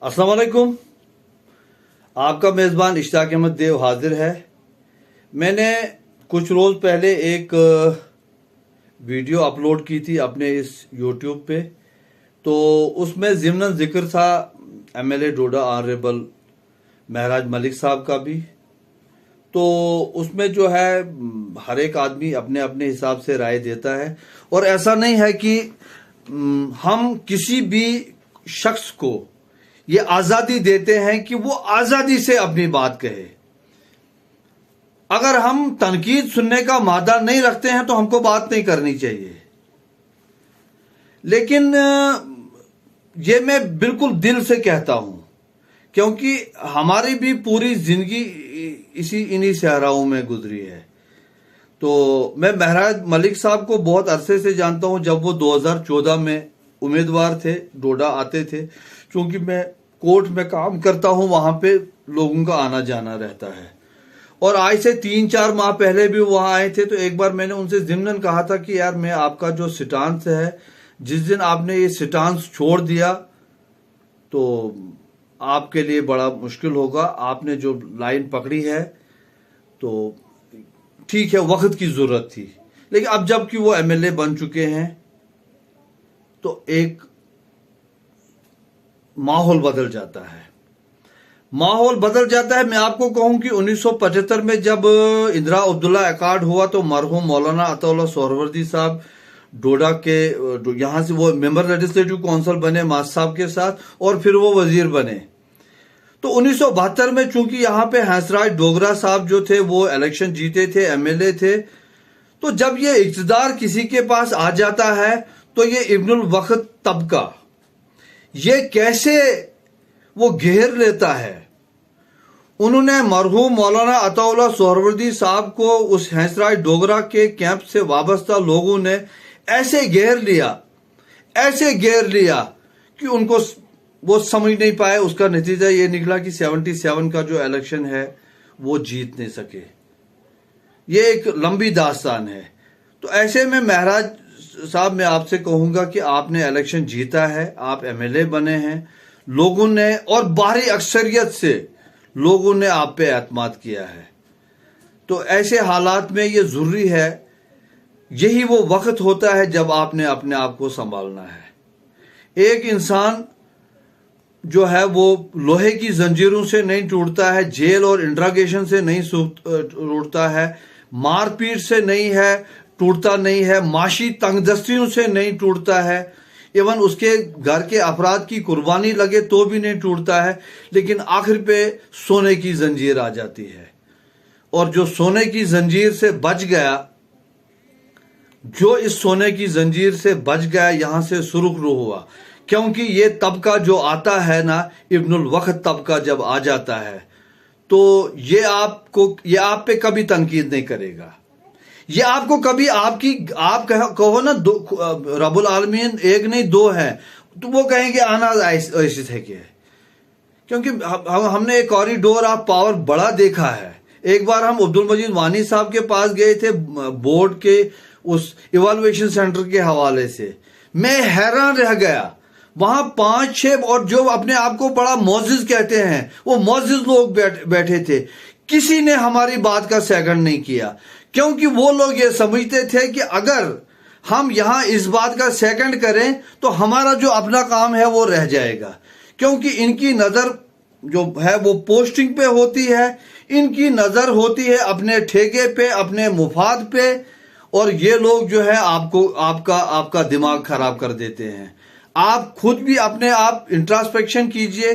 अस्सलाम वालेकुम। आपका मेज़बान इश्ताक अहमद देव हाजिर है। मैंने कुछ रोज़ पहले एक वीडियो अपलोड की थी अपने इस यूट्यूब पे, तो उसमें ज़िम्नन जिक्र था एमएलए डोडा ऑनरेबल महराज मलिक साहब का भी। तो उसमें जो है हर एक आदमी अपने अपने हिसाब से राय देता है, और ऐसा नहीं है कि हम किसी भी शख्स को ये आज़ादी देते हैं कि वो आज़ादी से अपनी बात कहे। अगर हम तनकीद सुनने का मादा नहीं रखते हैं तो हमको बात नहीं करनी चाहिए। लेकिन ये मैं बिल्कुल दिल से कहता हूं, क्योंकि हमारी भी पूरी जिंदगी इन्हीं सहराओं में गुजरी है। तो मैं महराज मलिक साहब को बहुत अरसे से जानता हूं, जब वो 2014 में उम्मीदवार थे, डोडा आते थे। क्योंकि मैं कोर्ट में काम करता हूं, वहां पे लोगों का आना जाना रहता है, और आज से 3-4 माह पहले भी वहां आए थे। तो एक बार मैंने उनसे ज़िम्नन कहा था कि यार, मैं आपका जो स्टांस है, जिस दिन आपने ये स्टांस छोड़ दिया तो आपके लिए बड़ा मुश्किल होगा। आपने जो लाइन पकड़ी है तो ठीक है, वक्त की जरूरत थी, लेकिन अब जबकि वो एमएलए बन चुके हैं तो एक माहौल बदल जाता है। माहौल बदल जाता है। मैं आपको कहूं कि 1975 में जब इंदिरा अब्दुल्ला अकॉर्ड हुआ तो मरहूम मौलाना अताउल्लाह सोहरवर्दी साहब डोडा के यहां से वो मेंबर लेजिस्लेटिव काउंसिल बने मास साहब के साथ, और फिर वो वजीर बने। तो 1972 में चूंकि यहां पे हंसराज डोगरा साहब जो थे वो इलेक्शन जीते थे, एमएलए थे। तो जब ये इक़्तिदार किसी के पास आ जाता है तो ये इब्नुल वक्त तबका ये कैसे वो घेर लेता है। उन्होंने मरहूम मौलाना अताउल्लाह सोहरवर्दी साहब को उस हंसराज डोगरा के कैंप से वाबस्ता लोगों ने ऐसे घेर लिया कि उनको वो समझ नहीं पाए। उसका नतीजा ये निकला कि 77 का जो इलेक्शन है वो जीत नहीं सके। ये एक लंबी दास्तान है। तो ऐसे में महराज साहब, मैं आपसे कहूंगा कि आपने इलेक्शन जीता है, आप एमएलए बने हैं, लोगों ने और भारी अक्सरियत से लोगों ने आप पे एतमाद किया है। तो ऐसे हालात में ये जरूरी है, यही वो वक्त होता है जब आपने अपने आप को संभालना है। एक इंसान जो है वो लोहे की जंजीरों से नहीं टूटता है, जेल और इंट्रागेशन से नहीं टूटता है, मारपीट से नहीं है टूटता नहीं है, माशी तंगदस्तियों से नहीं टूटता है, इवन उसके घर के अफराद की कुर्बानी लगे तो भी नहीं टूटता है। लेकिन आखिर पे सोने की जंजीर आ जाती है, और जो सोने की जंजीर से बच गया, जो इस सोने की जंजीर से बच गया, यहां से सुरुखरू हुआ। क्योंकि ये तबका जो आता है ना, इब्नुल वक्त तबका जब आ जाता है तो ये आप पे कभी तनकीद नहीं करेगा। ये आपको कभी आप कहो ना रब्बुल आलमीन एक नहीं दो है, तो वो कहेंगे आना ऐसे थे कि, क्योंकि हमने एक कॉरिडोर ऑफ पावर बड़ा देखा है। एक बार हम अब्दुल मजीद वानी साहब के पास गए थे बोर्ड के उस इवैल्यूएशन सेंटर के हवाले से। मैं हैरान रह गया, वहां 5-6 और जो अपने आप को बड़ा मोअज़्ज़िज़ कहते हैं वो मोअज़्ज़िज़ लोग बैठे थे। किसी ने हमारी बात का सेकंड नहीं किया, क्योंकि वो लोग ये समझते थे कि अगर हम यहां इस बात का सेकंड करें तो हमारा जो अपना काम है वो रह जाएगा। क्योंकि इनकी नजर जो है वो पोस्टिंग पे होती है, इनकी नजर होती है अपने ठेके पे, अपने मुफाद पे, और ये लोग जो है आपका दिमाग खराब कर देते हैं। आप खुद भी अपने आप इंट्रोस्पेक्शन कीजिए,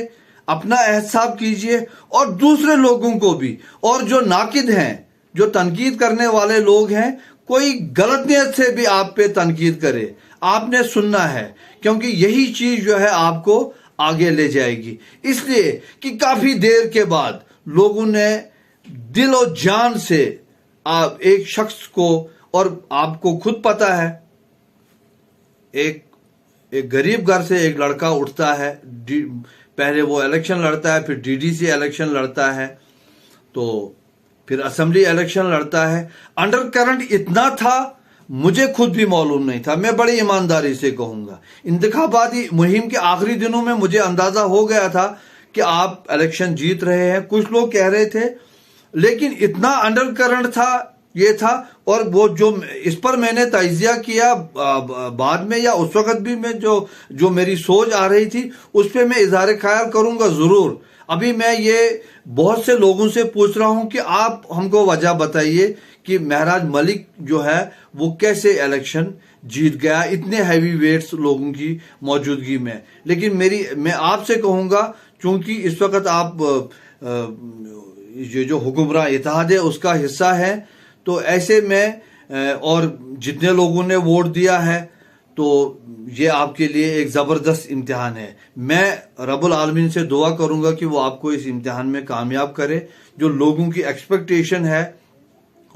अपना एहसाब कीजिए, और दूसरे लोगों को भी। और जो नाकिद हैं, जो तनकीद करने वाले लोग हैं, कोई गलत नियत से भी आप पे तनकीद करे, आपने सुनना है, क्योंकि यही चीज जो है आपको आगे ले जाएगी। इसलिए कि काफी देर के बाद लोगों ने दिल और जान से आप एक शख्स को, और आपको खुद पता है, एक गरीब घर से एक लड़का उठता है, पहले वो इलेक्शन लड़ता है, फिर डीडीसी इलेक्शन लड़ता है, तो फिर असेंबली इलेक्शन लड़ता है। अंडर करंट इतना था, मुझे खुद भी मालूम नहीं था। मैं बड़ी ईमानदारी से कहूंगा, इंतखाबाती मुहिम के आखिरी दिनों में मुझे अंदाजा हो गया था कि आप इलेक्शन जीत रहे हैं, कुछ लोग कह रहे थे, लेकिन इतना अंडर करंट था, ये था। और वो जो इस पर मैंने तजिया किया बाद में या उस वक्त भी, मैं जो मेरी सोच आ रही थी उस पर मैं इजहार ख्याल करूंगा जरूर। अभी मैं ये बहुत से लोगों से पूछ रहा हूं कि आप हमको वजह बताइए कि महराज मलिक जो है वो कैसे इलेक्शन जीत गया इतने हैवी वेट्स लोगों की मौजूदगी में। लेकिन मैं आपसे कहूंगा, चूंकि इस वक्त आप ये जो हुक्मरान इत्तेहाद है उसका हिस्सा है, तो ऐसे में और जितने लोगों ने वोट दिया है, तो ये आपके लिए एक जबरदस्त इम्तिहान है। मैं रब्बुल आलमीन से दुआ करूंगा कि वो आपको इस इम्तिहान में कामयाब करे। जो लोगों की एक्सपेक्टेशन है,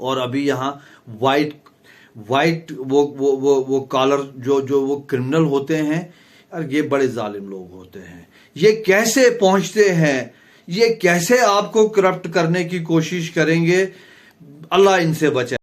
और अभी यहाँ वाइट वो कॉलर जो वो क्रिमिनल होते हैं, और ये बड़े जालिम लोग होते हैं। ये कैसे पहुंचते हैं, ये कैसे आपको करप्ट करने की कोशिश करेंगे, अल्लाह इनसे बचाए।